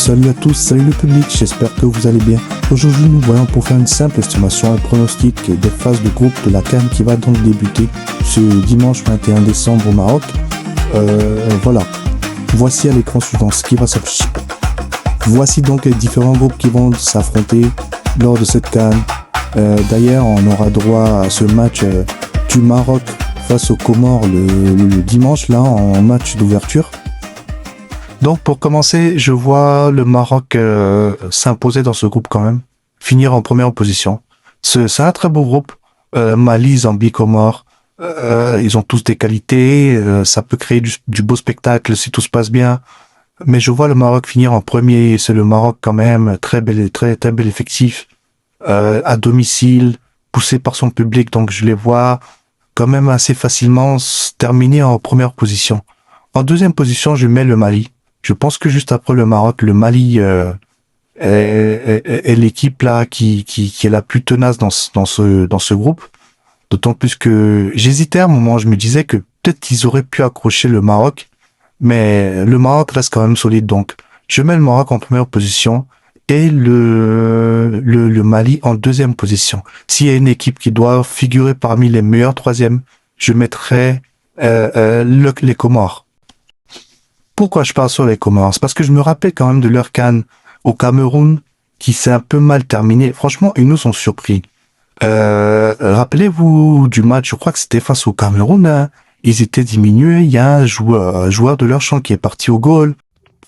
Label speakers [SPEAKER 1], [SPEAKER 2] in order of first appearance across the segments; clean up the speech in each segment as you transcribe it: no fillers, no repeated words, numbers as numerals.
[SPEAKER 1] Salut à tous, salut le public, j'espère que vous allez bien. Aujourd'hui nous voyons pour faire une simple estimation et pronostic des phases de groupe de la CAN qui va donc débuter ce dimanche 21 décembre au Maroc. Voilà, voici à l'écran suivant ce qui va s'afficher. Voici donc les différents groupes qui vont s'affronter lors de cette CAN. D'ailleurs on aura droit à ce match du Maroc face aux Comores le dimanche là en match d'ouverture. Donc pour commencer, je vois le Maroc s'imposer dans ce groupe quand même, finir en première position. C'est un très beau groupe. Mali, Zambie, Comores, ils ont tous des qualités. Ça peut créer du beau spectacle si tout se passe bien. Mais je vois le Maroc finir en premier. C'est le Maroc quand même, très bel effectif, à domicile, poussé par son public. Donc je les vois quand même assez facilement terminer en première position. En deuxième position, je mets le Mali. Je pense que juste après le Maroc, le Mali est l'équipe là qui est la plus tenace dans ce groupe. D'autant plus que j'hésitais à un moment, je me disais que peut-être qu'ils auraient pu accrocher le Maroc, mais le Maroc reste quand même solide. Donc, je mets le Maroc en première position et le Mali en deuxième position. S'il y a une équipe qui doit figurer parmi les meilleurs troisièmes, je mettrais les Comores. Pourquoi je parle sur les Comores? C'est parce que je me rappelle quand même de leur CAN au Cameroun qui s'est un peu mal terminé. Franchement, ils nous ont surpris. Rappelez-vous du match, je crois que c'était face au Cameroun, hein. Ils étaient diminués, il y a un joueur de leur champ qui est parti au goal.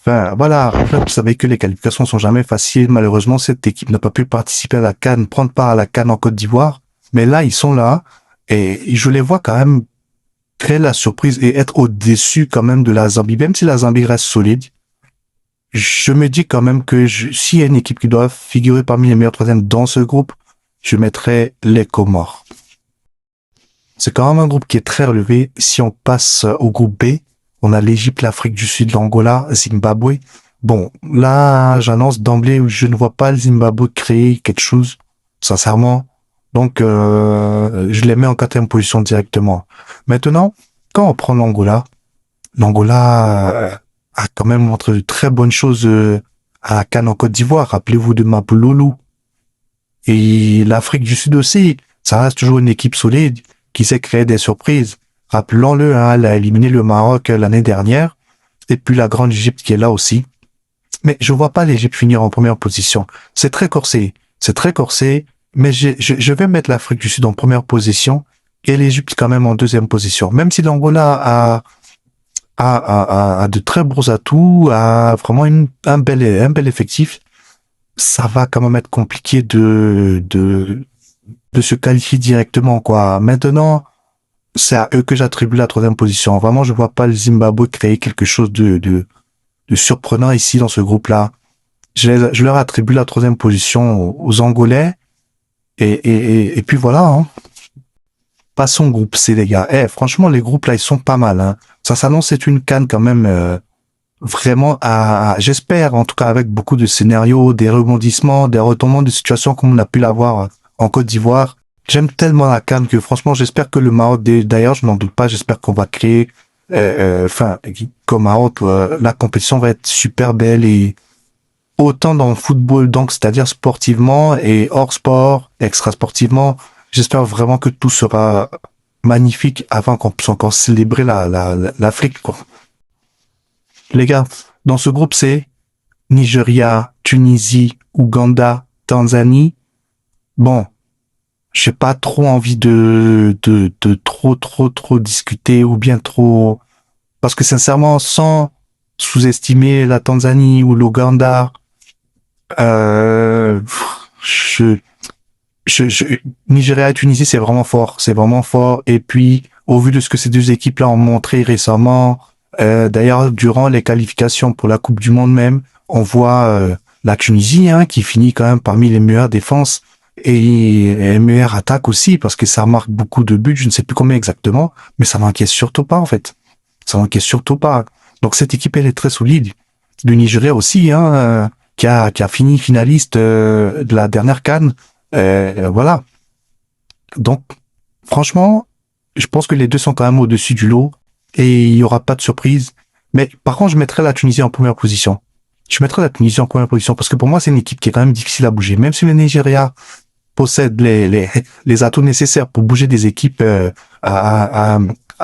[SPEAKER 1] Enfin, voilà, en fait, vous savez que les qualifications sont jamais faciles. Malheureusement, cette équipe n'a pas pu participer à la CAN, prendre part à la CAN en Côte d'Ivoire. Mais là, ils sont là et je les vois quand même créer la surprise et être au-dessus quand même de la Zambie, même si la Zambie reste solide. Je me dis quand même que s'il y a une équipe qui doit figurer parmi les meilleurs troisièmes dans ce groupe, je mettrais les Comores. C'est quand même un groupe qui est très relevé. Si on passe au groupe B, on a l'Égypte, l'Afrique du Sud, l'Angola, Zimbabwe. Bon, là, j'annonce d'emblée où je ne vois pas le Zimbabwe créer quelque chose, sincèrement. Donc, je les mets en quatrième position directement. Maintenant, quand on prend l'Angola a quand même montré de très bonnes choses à la CAN en Côte d'Ivoire. Rappelez-vous de Mapouloulou. Et l'Afrique du Sud aussi, ça reste toujours une équipe solide qui sait créer des surprises. Rappelons-le, hein, elle a éliminé le Maroc l'année dernière. Et puis la grande Égypte qui est là aussi. Mais je vois pas l'Égypte finir en première position. C'est très corsé. Mais je vais mettre l'Afrique du Sud en première position et l'Égypte quand même en deuxième position. Même si l'Angola a de très beaux atouts, a vraiment un bel effectif, ça va quand même être compliqué de se qualifier directement, quoi. Maintenant, c'est à eux que j'attribue la troisième position. Vraiment, je vois pas le Zimbabwe créer quelque chose de surprenant ici dans ce groupe-là. Je leur attribue la troisième position aux Angolais. Et puis voilà, hein. Passons au groupe C, les gars. Franchement, les groupes là, ils sont pas mal, hein. Ça s'annonce être une CAN quand même, vraiment j'espère, en tout cas avec beaucoup de scénarios, des rebondissements, des retournements de situation comme on a pu l'avoir en Côte d'Ivoire. J'aime tellement la CAN que franchement, j'espère que le Maroc, d'ailleurs, je n'en doute pas, j'espère qu'on va créer, comme Maroc, la compétition va être super belle et autant dans le football, donc c'est-à-dire sportivement et hors sport, extra sportivement. J'espère vraiment que tout sera magnifique avant qu'on puisse encore célébrer l'Afrique, quoi. Les gars, dans ce groupe, c'est Nigeria, Tunisie, Ouganda, Tanzanie. Bon, j'ai pas trop envie de trop discuter ou bien trop, parce que sincèrement, sans sous-estimer la Tanzanie ou l'Ouganda, Nigeria et Tunisie, c'est vraiment fort. Et puis, au vu de ce que ces deux équipes-là ont montré récemment, d'ailleurs, durant les qualifications pour la Coupe du Monde même, on voit la Tunisie, hein, qui finit quand même parmi les meilleures défenses et les meilleures attaques aussi, parce que ça marque beaucoup de buts. Je ne sais plus combien exactement, mais ça m'inquiète surtout pas en fait. Ça m'inquiète surtout pas. Donc cette équipe, elle est très solide. Le Nigeria aussi, hein, qui a fini finaliste de la dernière CAN. Voilà. Donc, franchement, je pense que les deux sont quand même au-dessus du lot et il y aura pas de surprise. Mais par contre, je mettrais la Tunisie en première position. Je mettrais la Tunisie en première position parce que pour moi, c'est une équipe qui est quand même difficile à bouger. Même si le Nigeria possède les atouts nécessaires pour bouger des équipes à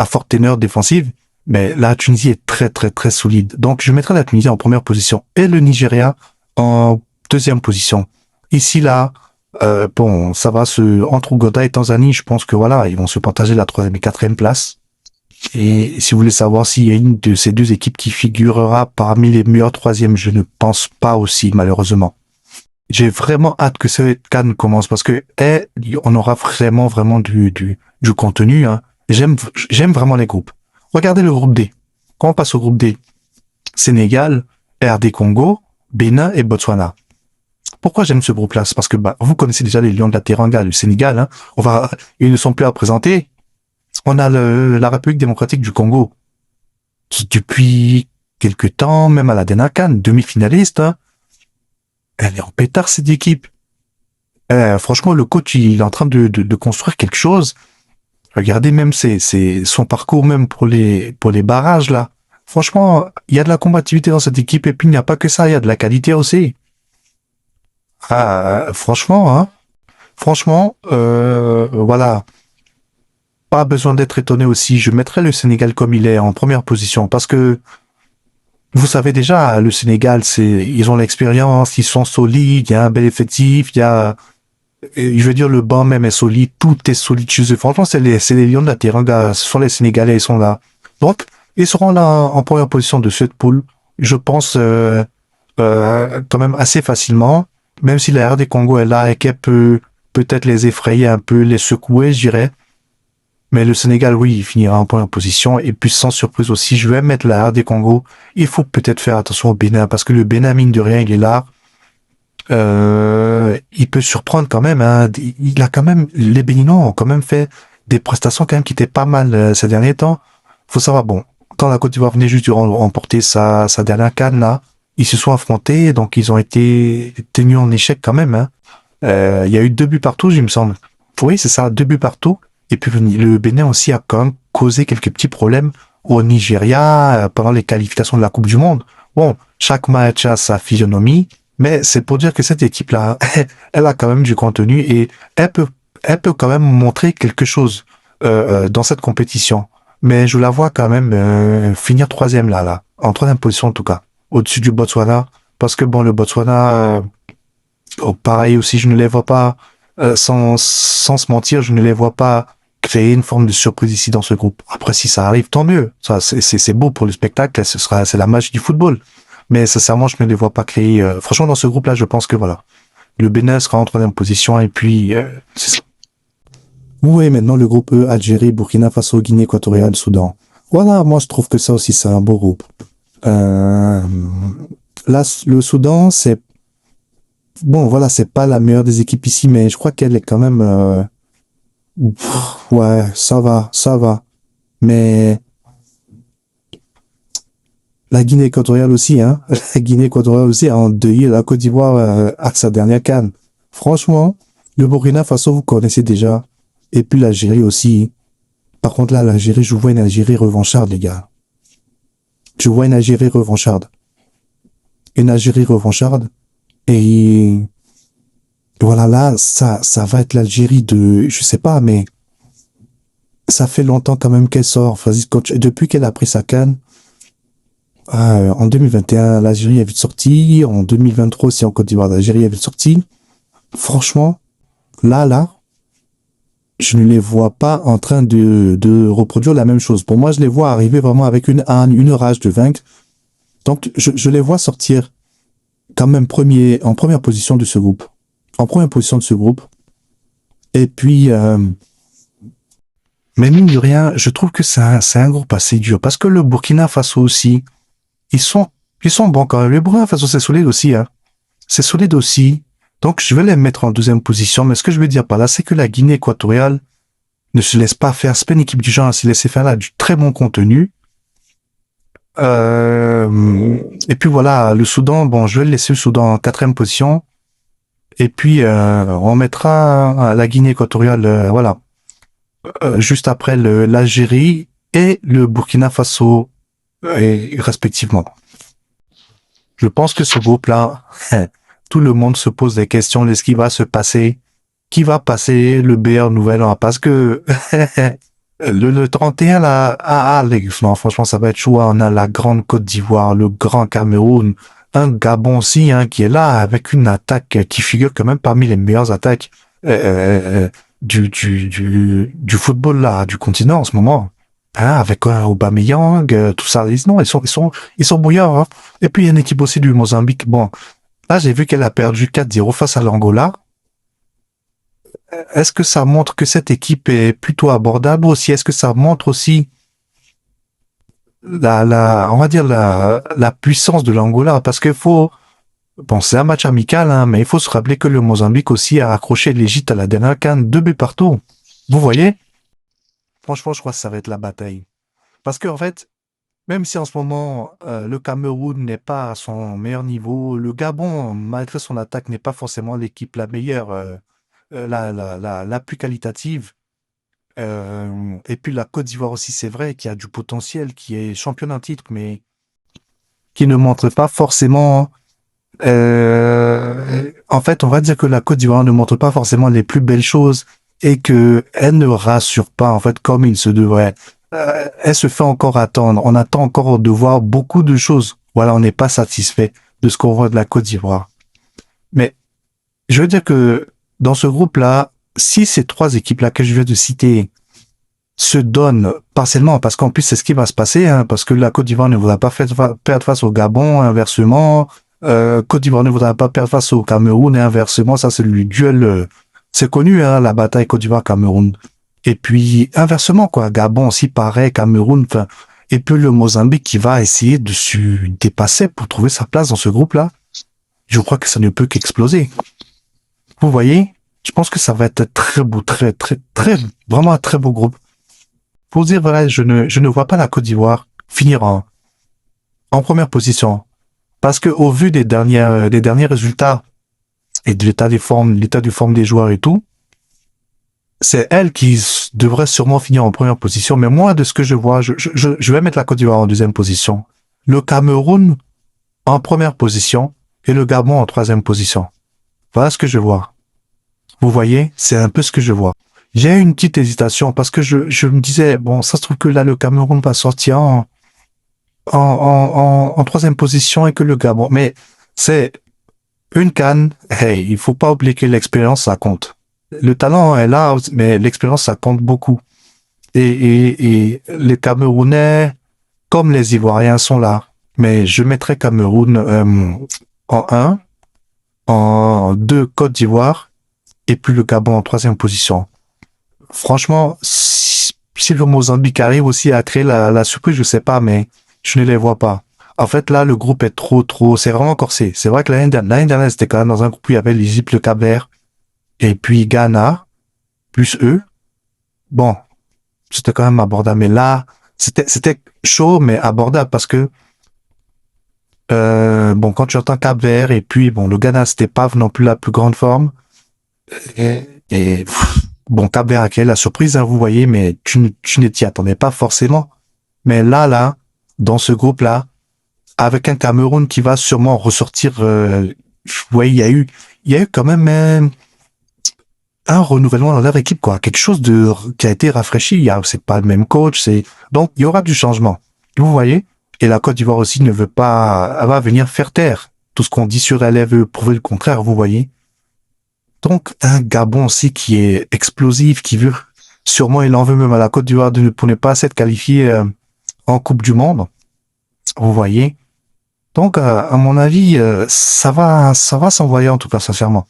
[SPEAKER 1] forte teneur défensive, mais la Tunisie est très, très, très solide. Donc, je mettrais la Tunisie en première position et le Nigeria en deuxième position. Ici, là, bon, ça va entre Ouganda et Tanzanie, je pense que voilà, ils vont se partager la troisième et quatrième place. Et si vous voulez savoir s'il y a une de ces deux équipes qui figurera parmi les meilleurs troisièmes, je ne pense pas aussi, malheureusement. J'ai vraiment hâte que cette CAN commence parce que on aura vraiment, vraiment du contenu. Hein. J'aime vraiment les groupes. Regardez le groupe D. Quand on passe au groupe D, Sénégal, RD Congo, Bénin et Botswana. Pourquoi j'aime ce groupe-là? C'est parce que vous connaissez déjà les Lions de la Teranga, le Sénégal. Hein. Ils ne sont plus à présenter. On a la République démocratique du Congo, qui depuis quelque temps, même à la dernière CAN, demi-finaliste, hein, elle est en pétard cette équipe. Franchement, le coach, il est en train de construire quelque chose. Regardez même son parcours même pour les barrages là. Franchement, il y a de la combativité dans cette équipe et puis il n'y a pas que ça, il y a de la qualité aussi. Franchement, hein. Franchement, voilà. Pas besoin d'être étonné aussi. Je mettrais le Sénégal comme il est en première position parce que vous savez déjà, le Sénégal, ils ont l'expérience, ils sont solides, il y a un bel effectif, je veux dire, le banc même est solide, tout est solide chez eux. Franchement, c'est les Lions de la Teranga, ce sont les Sénégalais, ils sont là. Donc, ils seront là en première position de cette poule, je pense, quand même assez facilement, même si la RD Congo est là et qu'elle peut peut-être les effrayer un peu, les secouer, je dirais. Mais le Sénégal, oui, il finira en première position. Et puis, sans surprise aussi, je vais mettre la RD Congo. Il faut peut-être faire attention au Bénin, parce que le Bénin, mine de rien, il est là. Il peut surprendre quand même. Hein. Il a quand même, les Béninois ont quand même fait des prestations quand même qui étaient pas mal ces derniers temps. Faut savoir, bon, quand la Côte d'Ivoire venait juste de remporter sa dernière CAN, là, ils se sont affrontés, donc ils ont été tenus en échec quand même. Hein. Il y a eu 2 buts partout, il me semble. Oui, c'est ça, 2 buts partout. Et puis le Bénin aussi a quand même causé quelques petits problèmes au Nigeria pendant les qualifications de la Coupe du Monde. Bon, chaque match a sa physionomie, mais c'est pour dire que cette équipe-là, elle a quand même du contenu et elle peut quand même montrer quelque chose dans cette compétition. Mais je la vois quand même finir troisième là, en troisième position en tout cas, au-dessus du Botswana, parce que bon, le Botswana, pareil aussi, je ne les vois pas, sans se mentir, je ne les vois pas créer une forme de surprise ici dans ce groupe. Après, si ça arrive, tant mieux. Ça, c'est beau pour le spectacle, c'est la magie du football. Mais sincèrement, je ne les vois pas créer. Franchement, dans ce groupe-là, je pense que voilà, le Bénin sera en troisième position et puis c'est ça. Où est maintenant le groupe E, Algérie, Burkina Faso, Guinée équatoriale, Soudan? Voilà, moi je trouve que ça aussi c'est un beau groupe. Euh, Là, le Soudan, c'est bon, voilà, c'est pas la meilleure des équipes ici, mais je crois qu'elle est quand même, ouais, ça va, ça va. Mais la Guinée équatoriale aussi, hein, la Guinée équatoriale aussi a endeuillé la Côte d'Ivoire à sa dernière CAN. Franchement, le Burkina Faso, vous connaissez déjà, et puis l'Algérie aussi. Par contre, là, l'Algérie, je vois une Algérie revancharde, les gars. Je vois une Algérie revancharde. Une Algérie revancharde. Et voilà, là, ça va être l'Algérie je sais pas, mais ça fait longtemps quand même qu'elle sort. Depuis qu'elle a pris sa CAN, en 2021, l'Algérie est vite sortie. En 2023 aussi, en Côte d'Ivoire, l'Algérie est vite sortie. Franchement, là, je ne les vois pas en train de reproduire la même chose. Pour moi, je les vois arriver vraiment avec une rage de vaincre. Donc, je les vois sortir quand même en première position de ce groupe. En première position de ce groupe. Et puis, mais mine de rien, je trouve que c'est un groupe assez dur. Parce que le Burkina Faso aussi, ils sont bons quand même. Le Burkina Faso, c'est solide aussi, hein. C'est solide aussi. Donc, je vais les mettre en deuxième position. Mais ce que je veux dire par là, c'est que la Guinée équatoriale ne se laisse pas faire. C'est pas une équipe du genre à se laisser faire là du très bon contenu. Et puis voilà, le Soudan, bon, je vais le laisser le Soudan en quatrième position. Et puis, on mettra la Guinée équatoriale, voilà, juste après l'Algérie et le Burkina Faso, respectivement. Je pense que ce groupe-là, tout le monde se pose des questions de ce qui va se passer, qui va passer le meilleur nouvel an, parce que le 31, là, non, franchement, ça va être chaud. On a la grande Côte d'Ivoire, le grand Cameroun, un Gabon aussi, hein, qui est là, avec une attaque qui figure quand même parmi les meilleures attaques du football, là, du continent en ce moment. Hein, avec Aubameyang, tout ça. Non, ils sont bouillards, hein. Et puis, il y a une équipe aussi du Mozambique. Bon, là, j'ai vu qu'elle a perdu 4-0 face à l'Angola. Est-ce que ça montre que cette équipe est plutôt abordable aussi? Est-ce que ça montre aussi on va dire la puissance de l'Angola? Parce qu'il faut, bon, c'est un match amical, hein, mais il faut se rappeler que le Mozambique aussi a accroché l'Égypte à la dernière CAN, 2 buts partout. Vous voyez? Franchement, je crois que ça va être la bataille. Parce que, en fait, même si en ce moment, le Cameroun n'est pas à son meilleur niveau, le Gabon, malgré son attaque, n'est pas forcément l'équipe la meilleure, la plus qualitative. Et puis la Côte d'Ivoire aussi, c'est vrai, qui a du potentiel, qui est champion d'un titre, mais qui ne montre pas forcément. En fait, on va dire que la Côte d'Ivoire ne montre pas forcément les plus belles choses et que elle ne rassure pas, en fait, comme il se devrait. Elle se fait encore attendre. On attend encore de voir beaucoup de choses. Voilà, on n'est pas satisfait de ce qu'on voit de la Côte d'Ivoire. Mais je veux dire que dans ce groupe-là, si ces 3 équipes-là que je viens de citer se donnent partiellement, parce qu'en plus c'est ce qui va se passer, hein, parce que la Côte d'Ivoire ne voudra pas perdre face au Gabon, inversement, Côte d'Ivoire ne voudra pas perdre face au Cameroun, et inversement, ça c'est le duel, c'est connu, hein, la bataille Côte d'Ivoire-Cameroun. Et puis inversement, quoi, Gabon aussi pareil, Cameroun, enfin, et puis le Mozambique qui va essayer de se dépasser pour trouver sa place dans ce groupe-là. Je crois que ça ne peut qu'exploser. Vous voyez? Je pense que ça va être très beau, vraiment un très beau groupe. Pour dire vrai, je ne vois pas la Côte d'Ivoire finir en première position. Parce que au vu des derniers résultats et de l'état de forme des joueurs et tout, c'est elle qui devrait sûrement finir en première position. Mais moi, de ce que je vois, je vais mettre la Côte d'Ivoire en deuxième position. Le Cameroun en première position et le Gabon en troisième position. Voilà ce que je vois. Vous voyez, c'est un peu ce que je vois. J'ai une petite hésitation parce que je me disais, bon, ça se trouve que là, le Cameroun va sortir en troisième position et que le Gabon. Mais c'est une CAN. Hey, il faut pas oublier que l'expérience, ça compte. Le talent est là, mais l'expérience, ça compte beaucoup. Et les Camerounais, comme les Ivoiriens, sont là. Mais je mettrais Cameroun en 1, en 2 Côte d'Ivoire, et puis le Gabon en troisième position. Franchement, si le Mozambique arrive aussi à créer la surprise, je sais pas, mais je ne les vois pas. En fait, là, le groupe est trop, c'est vraiment corsé. C'est vrai que l'année dernière, c'était quand même dans un groupe où il y avait l'Égypte, le Cap-Vert, et puis Ghana, plus eux. Bon, c'était quand même abordable. Mais là, c'était chaud, mais abordable parce que, bon, quand tu entends Cap-Vert, et puis, bon, le Ghana, c'était pas non plus la plus grande forme. Bon, Cap-Vert a créé la surprise, hein, vous voyez, mais tu ne t'y attendais pas forcément. Mais là, dans ce groupe-là, avec un Cameroun qui va sûrement ressortir, ouais, il y a eu quand même un renouvellement dans leur équipe, quoi. Quelque chose qui a été rafraîchi. C'est pas le même coach, donc il y aura du changement. Vous voyez? Et la Côte d'Ivoire aussi ne veut pas, elle va venir faire taire tout ce qu'on dit sur elle, elle veut prouver le contraire, vous voyez? Donc, un Gabon aussi qui est explosif, qui veut, sûrement il en veut même à la Côte d'Ivoire pour ne pas s'être qualifié en Coupe du Monde. Vous voyez? Donc, à mon avis, ça va s'envoyer en tout cas, sincèrement.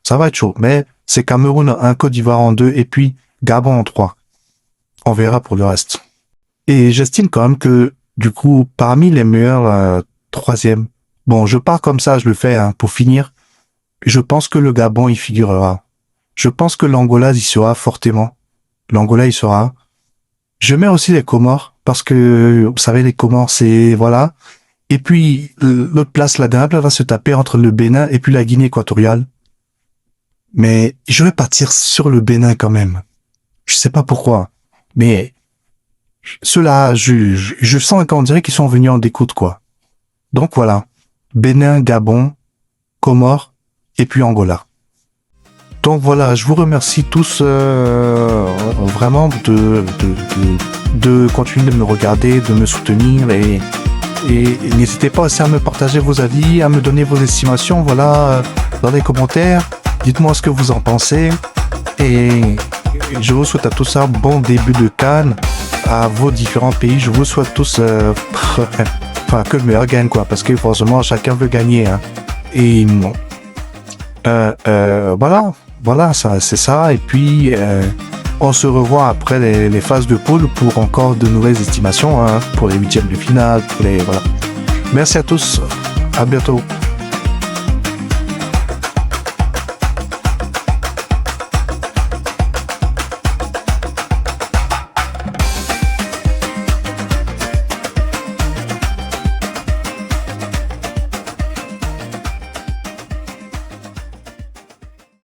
[SPEAKER 1] Ça va être chaud. Mais c'est Cameroun en 1, Côte d'Ivoire en 2 et puis Gabon en 3. On verra pour le reste. Et j'estime quand même que, du coup, parmi les meilleurs troisième, bon, je pars comme ça, je le fais hein, pour finir. Je pense que le Gabon y figurera. Je pense que l'Angola y sera fortement. L'Angola y sera. Je mets aussi les Comores parce que, vous savez, les Comores, c'est, voilà. Et puis, l'autre place, la dernière place va se taper entre le Bénin et puis la Guinée équatoriale. Mais je vais partir sur le Bénin quand même. Je sais pas pourquoi. Mais ceux-là, je sens qu'on dirait qu'ils sont venus en découte, quoi. Donc voilà. Bénin, Gabon, Comores et puis Angola. Donc voilà, je vous remercie tous vraiment de continuer de me regarder, de me soutenir et n'hésitez pas aussi à me partager vos avis, à me donner vos estimations, voilà, dans les commentaires. Dites-moi ce que vous en pensez et je vous souhaite à tous un bon début de CAN à vos différents pays. Je vous souhaite tous enfin que le meilleur gagne quoi, parce que forcément chacun veut gagner hein. Et voilà, ça c'est ça. Et puis on se revoit après les phases de poule pour encore de nouvelles estimations hein, pour les huitièmes de finale, pour les voilà. Merci à tous, à bientôt.